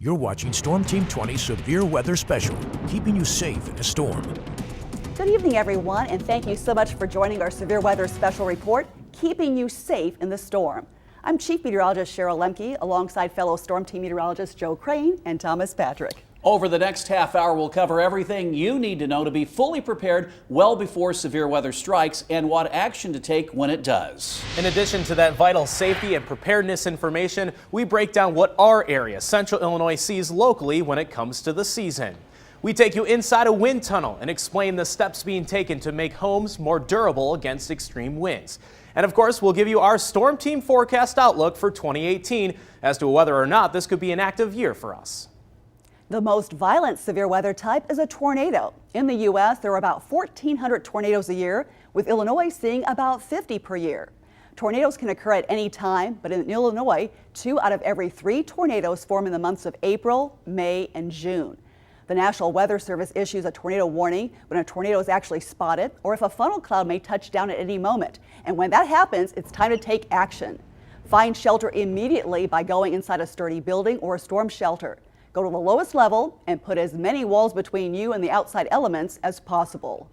You're watching Storm Team 20 Severe Weather Special, keeping you safe in a storm. Good evening, everyone, and thank you so much for joining our Severe Weather Special Report, keeping you safe in the storm. I'm Chief Meteorologist Cheryl Lemke, alongside fellow Storm Team Meteorologists Crain and Thomas Patrick. Over the next half hour, we'll cover everything you need to know to be fully prepared well before severe weather strikes and what action to take when it does. In addition to that vital safety and preparedness information, we break down what our area, Central Illinois, sees locally when it comes to the season. We take you inside a wind tunnel and explain the steps being taken to make homes more durable against extreme winds. And of course, we'll give you our Storm Team forecast outlook for 2018 as to whether or not this could be an active year for us. The most violent severe weather type is a tornado. In the U.S., there are about 1,400 tornadoes a year, with Illinois seeing about 50 per year. Tornadoes can occur at any time, but in Illinois, 2 out of every 3 tornadoes form in the months of April, May, and June. The National Weather Service issues a tornado warning when a tornado is actually spotted or if a funnel cloud may touch down at any moment. And when that happens, it's time to take action. Find shelter immediately by going inside a sturdy building or a storm shelter. Go to the lowest level and put as many walls between you and the outside elements as possible.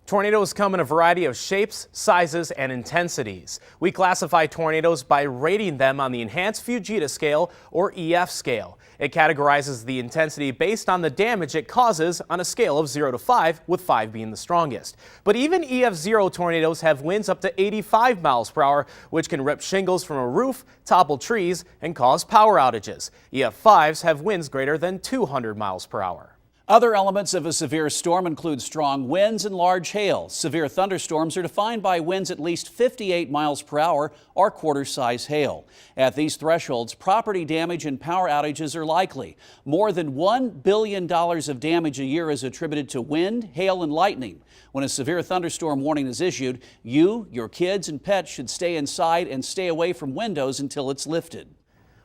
Tornadoes come in a variety of shapes, sizes, and intensities. We classify tornadoes by rating them on the Enhanced Fujita scale or EF scale. It categorizes the intensity based on the damage it causes on a scale of 0 to 5, with 5 being the strongest. But even EF0 tornadoes have winds up to 85 miles per hour, which can rip shingles from a roof, topple trees, and cause power outages. EF5s have winds greater than 200 miles per hour. Other elements of a severe storm include strong winds and large hail. Severe thunderstorms are defined by winds at least 58 miles per hour or quarter-size hail. At these thresholds, property damage and power outages are likely. More than $1 billion of damage a year is attributed to wind, hail, and lightning. When a severe thunderstorm warning is issued, you, your kids, and pets should stay inside and stay away from windows until it's lifted.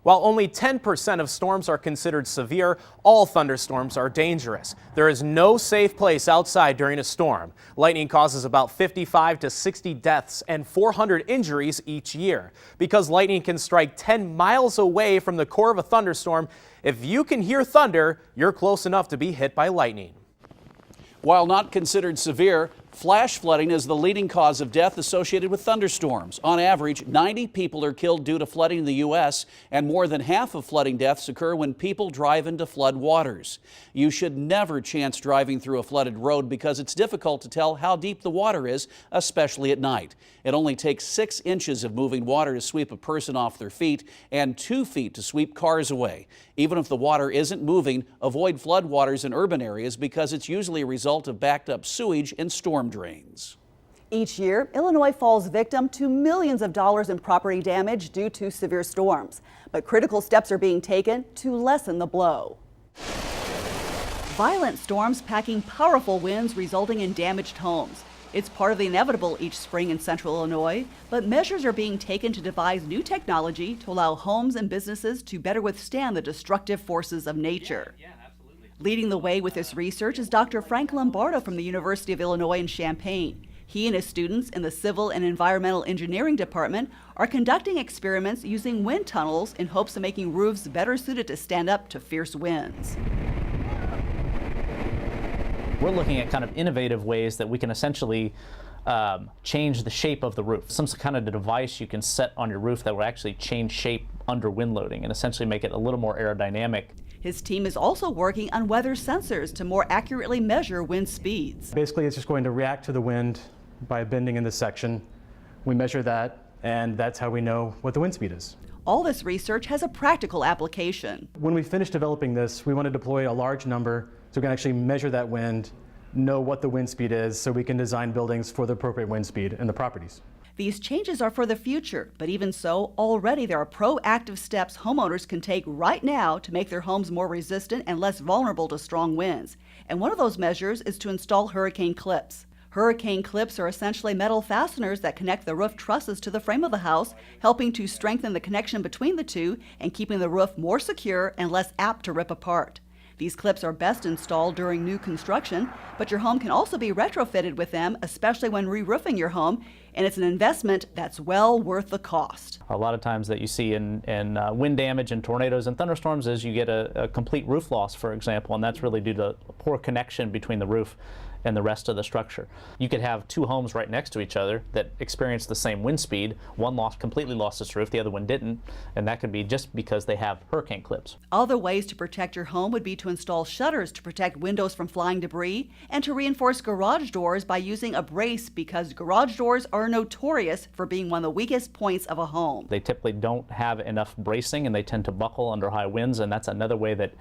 While only 10% of storms are considered severe, all thunderstorms are dangerous. There is no safe place outside during a storm. Lightning causes about 55 to 60 deaths and 400 injuries each year. Because lightning can strike 10 miles away from the core of a thunderstorm, if you can hear thunder, you're close enough to be hit by lightning. While not considered severe, flash flooding is the leading cause of death associated with thunderstorms. On average, 90 people are killed due to flooding in the U.S., and more than half of flooding deaths occur when people drive into flood waters. You should never chance driving through a flooded road because it's difficult to tell how deep the water is, especially at night. It only takes 6 inches of moving water to sweep a person off their feet and 2 feet to sweep cars away. Even if the water isn't moving, avoid floodwaters in urban areas because it's usually a result of backed up sewage and storm drains. Each year, Illinois falls victim to millions of dollars in property damage due to severe storms. But critical steps are being taken to lessen the blow. Violent storms packing powerful winds resulting in damaged homes. It's part of the inevitable each spring in central Illinois, but measures are being taken to devise new technology to allow homes and businesses to better withstand the destructive forces of nature. Leading the way with this research is Dr. Frank Lombardo from the University of Illinois in Champaign. He and his students in the Civil and Environmental Engineering Department are conducting experiments using wind tunnels in hopes of making roofs better suited to stand up to fierce winds. We're looking at kind of innovative ways that we can essentially change the shape of the roof. Some kind of device you can set on your roof that will actually change shape under wind loading and essentially make it a little more aerodynamic. His team is also working on weather sensors to more accurately measure wind speeds. Basically, it's just going to react to the wind by bending in this section. We measure that, and that's how we know what the wind speed is. All this research has a practical application. When we finish developing this, we want to deploy a large number so we can actually measure that wind, know what the wind speed is, so we can design buildings for the appropriate wind speed and the properties. These changes are for the future, but even so, already there are proactive steps homeowners can take right now to make their homes more resistant and less vulnerable to strong winds. And one of those measures is to install hurricane clips. Hurricane clips are essentially metal fasteners that connect the roof trusses to the frame of the house, helping to strengthen the connection between the two and keeping the roof more secure and less apt to rip apart. These clips are best installed during new construction, but your home can also be retrofitted with them, especially when re-roofing your home, and it's an investment that's well worth the cost. A lot of times that you see in wind damage and tornadoes and thunderstorms is you get a complete roof loss, for example, and that's really due to a poor connection between the roof and the rest of the structure. You could have two homes right next to each other that experience the same wind speed. One completely lost its roof, the other one didn't, and that could be just because they have hurricane clips. Other ways to protect your home would be to install shutters to protect windows from flying debris and to reinforce garage doors by using a brace, because garage doors are notorious for being one of the weakest points of a home. They typically don't have enough bracing and they tend to buckle under high winds, and that's another way that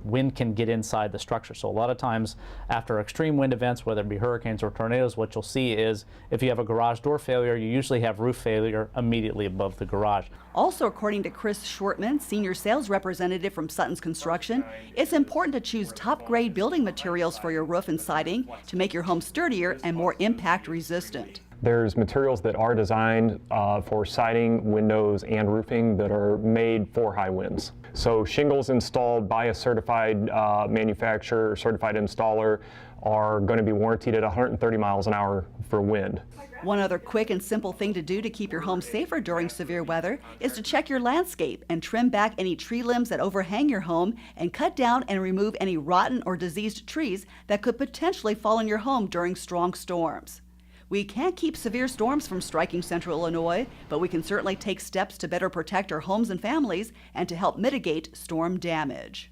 wind can get inside the structure. So a lot of times after extreme wind events, whether it be hurricanes or tornadoes, what you'll see is if you have a garage door failure, you usually have roof failure immediately above the garage. Also, according to Chris Shortman, senior sales representative from Sutton's Construction, it's important to choose top-grade building materials for your roof and siding to make your home sturdier and more impact resistant. There's materials that are designed for siding, windows, and roofing that are made for high winds. So shingles installed by a certified manufacturer or certified installer are going to be warranted at 130 miles an hour for wind. One other quick and simple thing to do to keep your home safer during severe weather is to check your landscape and trim back any tree limbs that overhang your home and cut down and remove any rotten or diseased trees that could potentially fall on your home during strong storms. We can't keep severe storms from striking central Illinois, but we can certainly take steps to better protect our homes and families and to help mitigate storm damage.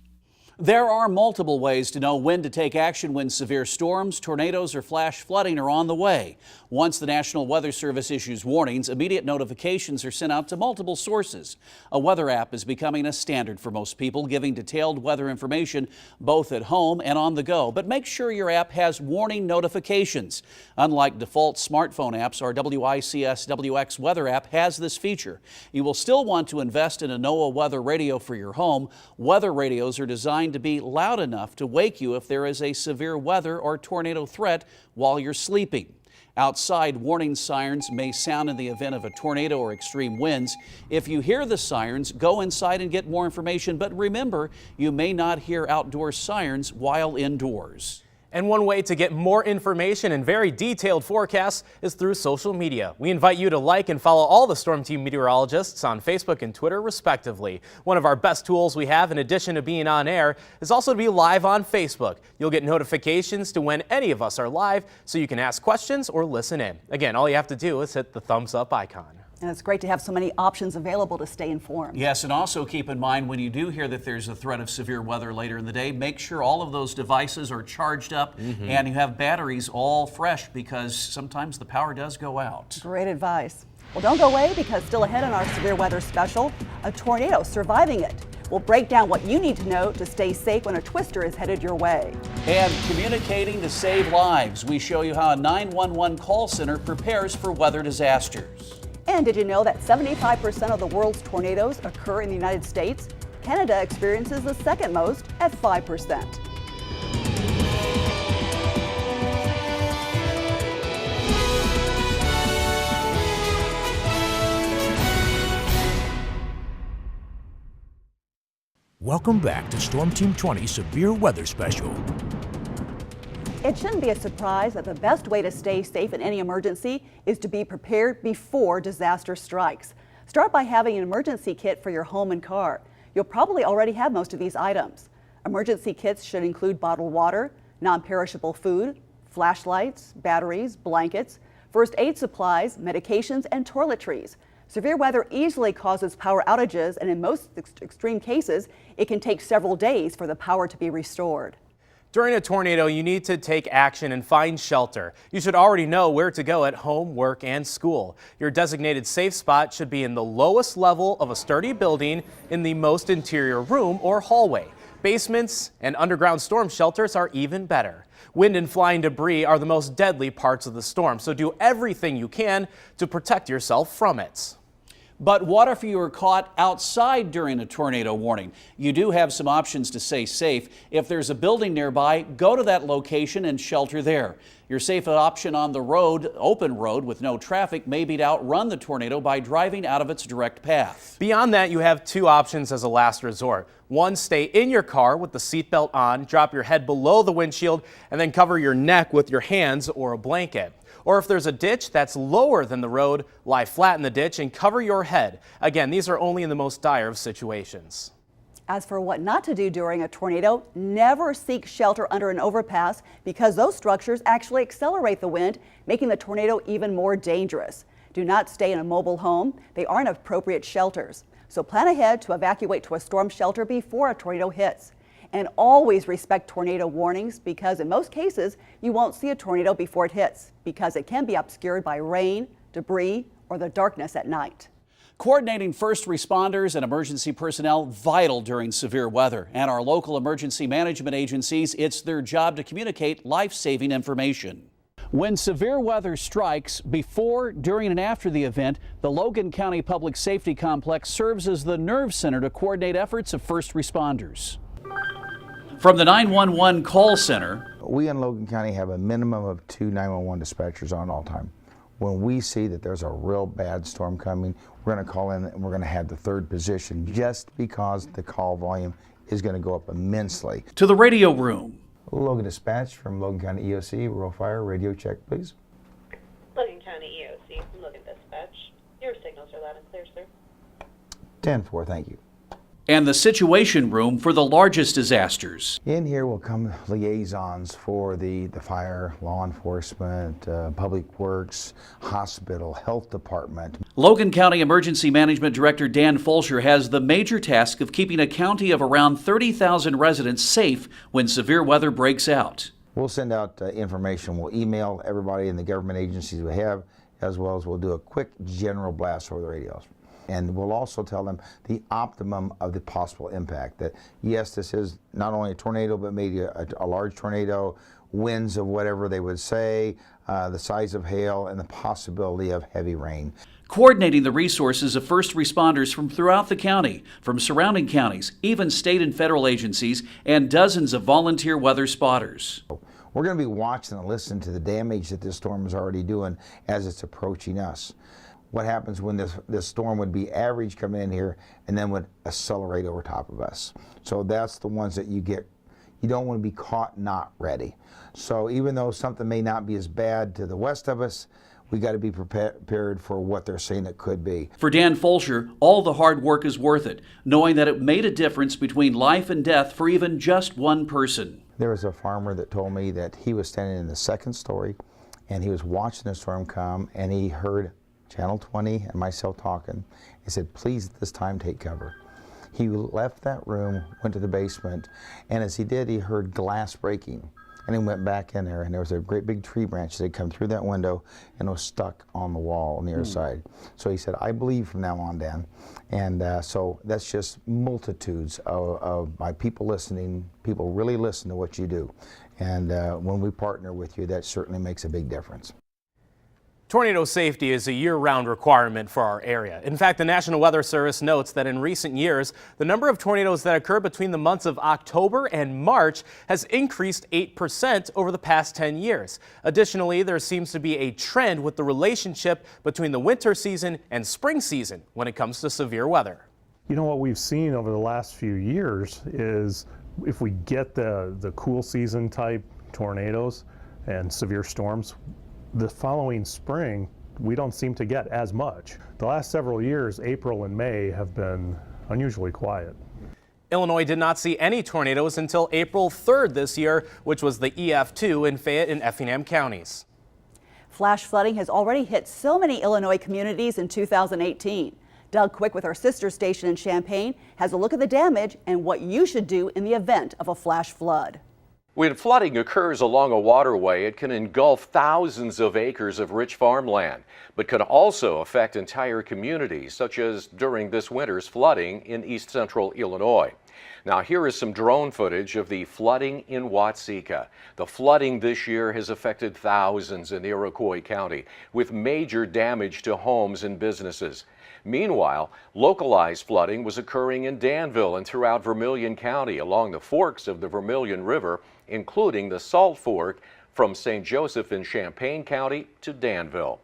There are multiple ways to know when to take action when severe storms, tornadoes, or flash flooding are on the way. Once the National Weather Service issues warnings, immediate notifications are sent out to multiple sources. A weather app is becoming a standard for most people, giving detailed weather information both at home and on the go. But make sure your app has warning notifications. Unlike default smartphone apps, our WICS WX weather app has this feature. You will still want to invest in a NOAA weather radio for your home. Weather radios are designed to be loud enough to wake you if there is a severe weather or tornado threat while you're sleeping. Outside, warning sirens may sound in the event of a tornado or extreme winds. If you hear the sirens, go inside and get more information, but remember, you may not hear outdoor sirens while indoors. And one way to get more information and very detailed forecasts is through social media. We invite you to like and follow all the Storm Team meteorologists on Facebook and Twitter, respectively. One of our best tools we have, in addition to being on air, is also to be live on Facebook. You'll get notifications to when any of us are live, so you can ask questions or listen in. Again, all you have to do is hit the thumbs up icon. And it's great to have so many options available to stay informed. Yes, and also keep in mind when you do hear that there's a threat of severe weather later in the day, make sure all of those devices are charged up and you have batteries all fresh, because sometimes the power does go out. Great advice. Well, don't go away, because still ahead on our severe weather special, a tornado surviving it. We'll break down what you need to know to stay safe when a twister is headed your way. And communicating to save lives, we show you how a 911 call center prepares for weather disasters. And did you know that 75% of the world's tornadoes occur in the United States? Canada experiences the second most at 5%. Welcome back to Storm Team 20 Severe Weather Special. It shouldn't be a surprise that the best way to stay safe in any emergency is to be prepared before disaster strikes. Start by having an emergency kit for your home and car. You'll probably already have most of these items. Emergency kits should include bottled water, non-perishable food, flashlights, batteries, blankets, first aid supplies, medications, and toiletries. Severe weather easily causes power outages, and in most extreme cases, it can take several days for the power to be restored. During a tornado, you need to take action and find shelter. You should already know where to go at home, work, and school. Your designated safe spot should be in the lowest level of a sturdy building in the most interior room or hallway. Basements and underground storm shelters are even better. Wind and flying debris are the most deadly parts of the storm, so do everything you can to protect yourself from it. But what if you were caught outside during a tornado warning? You do have some options to stay safe. If there's a building nearby, go to that location and shelter there. Your safe option on the road, open road with no traffic, may be to outrun the tornado by driving out of its direct path. Beyond that, you have two options as a last resort. One, stay in your car with the seatbelt on, drop your head below the windshield, and then cover your neck with your hands or a blanket. Or if there's a ditch that's lower than the road, lie flat in the ditch and cover your head. Again, these are only in the most dire of situations. As for what not to do during a tornado, never seek shelter under an overpass because those structures actually accelerate the wind, making the tornado even more dangerous. Do not stay in a mobile home. They aren't appropriate shelters. So plan ahead to evacuate to a storm shelter before a tornado hits. And always respect tornado warnings because in most cases, you won't see a tornado before it hits because it can be obscured by rain, debris, or the darkness at night. Coordinating first responders and emergency personnel vital during severe weather. And our local emergency management agencies, it's their job to communicate life-saving information. When severe weather strikes, before, during, and after the event, the Logan County Public Safety Complex serves as the nerve center to coordinate efforts of first responders. From the 911 call center, we in Logan County have a minimum of 2 911 dispatchers on all time. When we see that there's a real bad storm coming, we're going to call in and we're going to have the third position just because the call volume is going to go up immensely. to the radio room. Logan Dispatch from Logan County EOC, rural fire, radio check, please. Logan County EOC, Logan Dispatch. Your signals are loud and clear, sir. 10-4, thank you. And the situation room for the largest disasters. In here will come liaisons for the fire, law enforcement, public works, hospital, health department. Logan County Emergency Management Director Dan Fulcher has the major task of keeping a county of around 30,000 residents safe when severe weather breaks out. We'll send out information. We'll email everybody in the government agencies we have, as well as we'll do a quick general blast over the radios. And we'll also tell them the optimum of the possible impact. That yes, this is not only a tornado, but maybe a large tornado, winds of whatever they would say, the size of hail, and the possibility of heavy rain. Coordinating the resources of first responders from throughout the county, from surrounding counties, even state and federal agencies, and dozens of volunteer weather spotters. We're going to be watching and listening to the damage that this storm is already doing as it's approaching us. What happens when this storm would be average coming in here and then would accelerate over top of us. So that's the ones that you don't want to be caught not ready. So even though something may not be as bad to the west of us, we got to be prepared for what they're saying it could be. For Dan Fulcher, all the hard work is worth it, knowing that it made a difference between life and death for even just one person. There was a farmer that told me that he was standing in the second story and he was watching the storm come and he heard Channel 20 and myself talking. He said, please at this time take cover. He left that room, went to the basement, and as he did, he heard glass breaking. And he went back in there, and there was a great big tree branch that had come through that window and was stuck on the wall on the other side. So he said, I believe from now on, Dan. And so that's just multitudes of my people listening. People really listen to what you do. And when we partner with you, that certainly makes a big difference. Tornado safety is a year-round requirement for our area. In fact, the National Weather Service notes that in recent years, the number of tornadoes that occur between the months of October and March has increased 8% over the past 10 years. Additionally, there seems to be a trend with the relationship between the winter season and spring season when it comes to severe weather. You know, what we've seen over the last few years is if we get the cool season type tornadoes and severe storms, the following spring, we don't seem to get as much. The last several years, April and May have been unusually quiet. Illinois did not see any tornadoes until April 3rd this year, which was the EF2 in Fayette and Effingham counties. Flash flooding has already hit so many Illinois communities in 2018. Doug Quick with our sister station in Champaign has a look at the damage and what you should do in the event of a flash flood. When flooding occurs along a waterway, it can engulf thousands of acres of rich farmland, but can also affect entire communities, such as during this winter's flooding in east central Illinois. Now here is some drone footage of the flooding in Watseka. The flooding this year has affected thousands in Iroquois County, with major damage to homes and businesses. Meanwhile, localized flooding was occurring in Danville and throughout Vermilion County along the forks of the Vermilion River, including the Salt Fork from St. Joseph in Champaign County to Danville.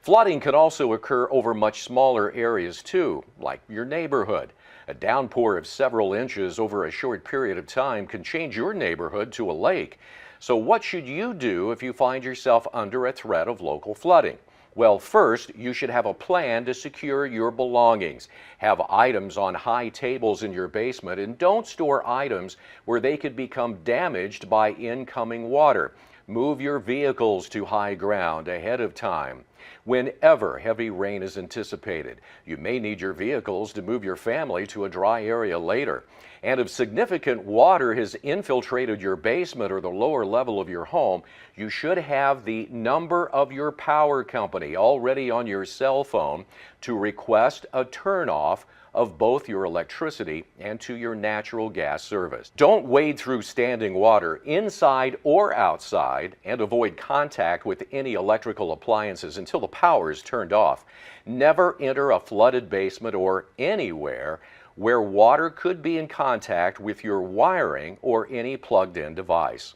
Flooding can also occur over much smaller areas too, like your neighborhood. A downpour of several inches over a short period of time can change your neighborhood to a lake. So what should you do if you find yourself under a threat of local flooding? Well, first, you should have a plan to secure your belongings. Have items on high tables in your basement, and don't store items where they could become damaged by incoming water. Move your vehicles to high ground ahead of time. Whenever heavy rain is anticipated, you may need your vehicles to move your family to a dry area later. And if significant water has infiltrated your basement or the lower level of your home, you should have the number of your power company already on your cell phone to request a turn-off of both your electricity and to your natural gas service. Don't wade through standing water inside or outside, and avoid contact with any electrical appliances until the power is turned off. Never enter a flooded basement or anywhere where water could be in contact with your wiring or any plugged-in device.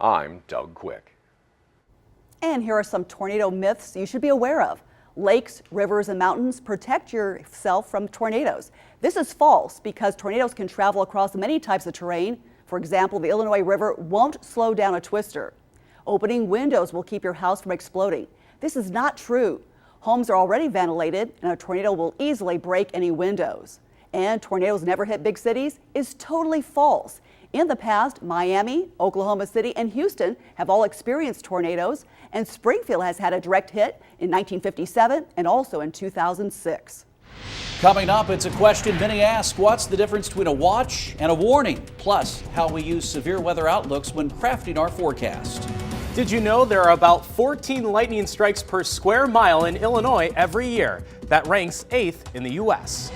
I'm Doug Quick. And here are some tornado myths you should be aware of. Lakes, rivers, and mountains protect yourself from tornadoes. This is false because tornadoes can travel across many types of terrain. For example, the Illinois River won't slow down a twister. Opening windows will keep your house from exploding. This is not true. Homes are already ventilated, and a tornado will easily break any windows. And tornadoes never hit big cities is totally false. In the past, Miami, Oklahoma City, and Houston have all experienced tornadoes, and Springfield has had a direct hit in 1957 and also in 2006. Coming up, it's a question many ask. What's the difference between a watch and a warning? Plus, how we use severe weather outlooks when crafting our forecast. Did you know there are about 14 lightning strikes per square mile in Illinois every year? That ranks 8th in the U.S.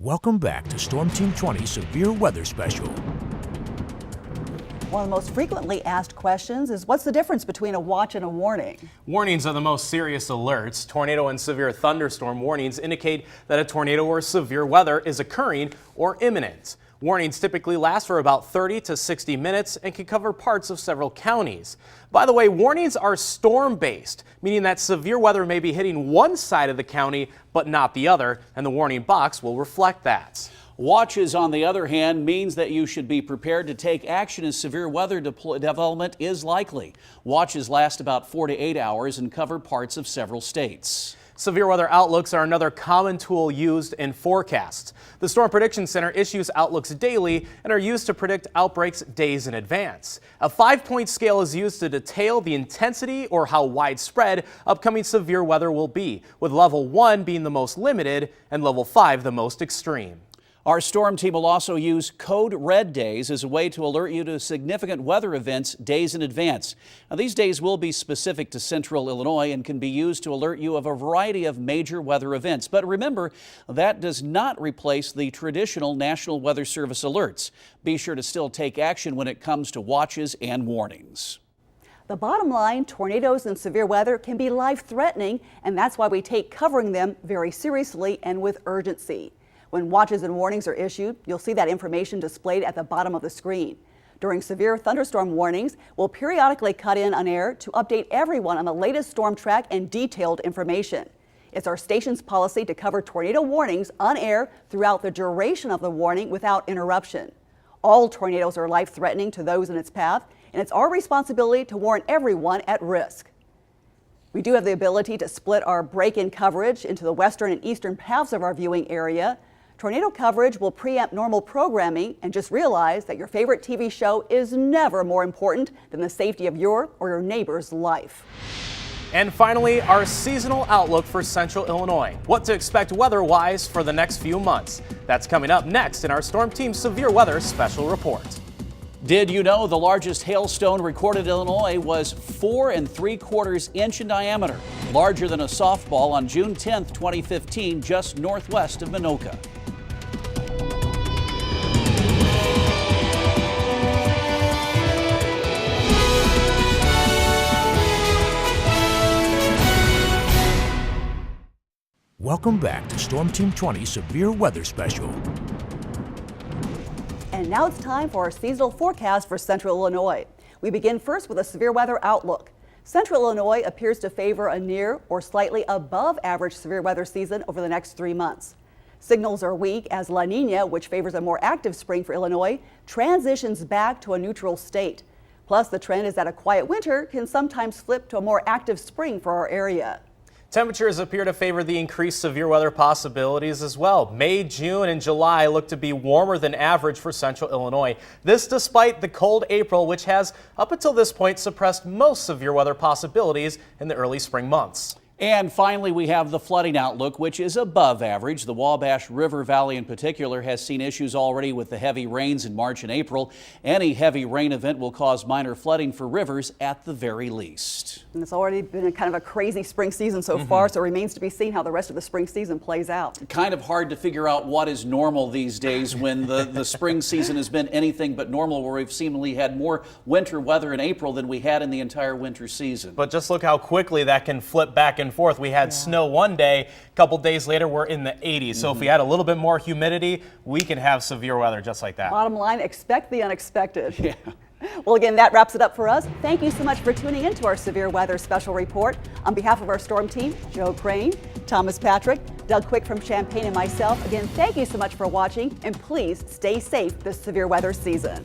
Welcome back to Storm Team 20 Severe Weather Special. One of the most frequently asked questions is, what's the difference between a watch and a warning? Warnings are the most serious alerts. Tornado and severe thunderstorm warnings indicate that a tornado or severe weather is occurring or imminent. Warnings typically last for about 30 to 60 minutes and can cover parts of several counties. By the way, warnings are storm-based, meaning that severe weather may be hitting one side of the county but not the other, and the warning box will reflect that. Watches, on the other hand, means that you should be prepared to take action as severe weather development is likely. Watches last about 4 to 8 hours and cover parts of several states. Severe weather outlooks are another common tool used in forecasts. The Storm Prediction Center issues outlooks daily and are used to predict outbreaks days in advance. A 5-point scale is used to detail the intensity or how widespread upcoming severe weather will be, with level 1 being the most limited and level 5 the most extreme. Our storm team will also use code red days as a way to alert you to significant weather events days in advance. Now, these days will be specific to central Illinois and can be used to alert you of a variety of major weather events. But remember, that does not replace the traditional National Weather Service alerts. Be sure to still take action when it comes to watches and warnings. The bottom line, tornadoes and severe weather can be life-threatening, and that's why we take covering them very seriously and with urgency. When watches and warnings are issued, you'll see that information displayed at the bottom of the screen. During severe thunderstorm warnings, we'll periodically cut in on air to update everyone on the latest storm track and detailed information. It's our station's policy to cover tornado warnings on air throughout the duration of the warning without interruption. All tornadoes are life-threatening to those in its path, and it's our responsibility to warn everyone at risk. We do have the ability to split our break-in coverage into the western and eastern paths of our viewing area. Tornado coverage will preempt normal programming, and just realize that your favorite TV show is never more important than the safety of your or your neighbor's life. And finally, our seasonal outlook for Central Illinois. What to expect weather-wise for the next few months. That's coming up next in our Storm Team Severe Weather Special Report. Did you know the largest hailstone recorded in Illinois was 4 3/4 inch in diameter, larger than a softball on June 10, 2015, just northwest of Minoka. Welcome back to Storm Team 20 Severe Weather Special. And now it's time for our seasonal forecast for Central Illinois. We begin first with a severe weather outlook. Central Illinois appears to favor a near or slightly above average severe weather season over the next 3 months. Signals are weak as La Nina, which favors a more active spring for Illinois, transitions back to a neutral state. Plus, the trend is that a quiet winter can sometimes flip to a more active spring for our area. Temperatures appear to favor the increased severe weather possibilities as well. May, June, and July look to be warmer than average for Central Illinois. This despite the cold April, which has, up until this point, suppressed most severe weather possibilities in the early spring months. And finally, we have the flooding outlook, which is above average. The Wabash River Valley in particular has seen issues already with the heavy rains in March and April. Any heavy rain event will cause minor flooding for rivers at the very least. And it's already been a kind of a crazy spring season so far, so it remains to be seen how the rest of the spring season plays out. Kind of hard to figure out what is normal these days when the spring season has been anything but normal, where we've seemingly had more winter weather in April than we had in the entire winter season. But just look how quickly that can flip back and forth. We had snow one day, a couple days later we're in the 80s. So if we had a little bit more humidity, we can have severe weather just like that. Bottom line, expect the unexpected. Yeah. Well, again, that wraps it up for us. Thank you so much for tuning in to our Severe Weather Special Report. On behalf of our storm team, Joe Crain, Thomas Patrick, Doug Quick from Champaign, and myself, again, thank you so much for watching, and please stay safe this severe weather season.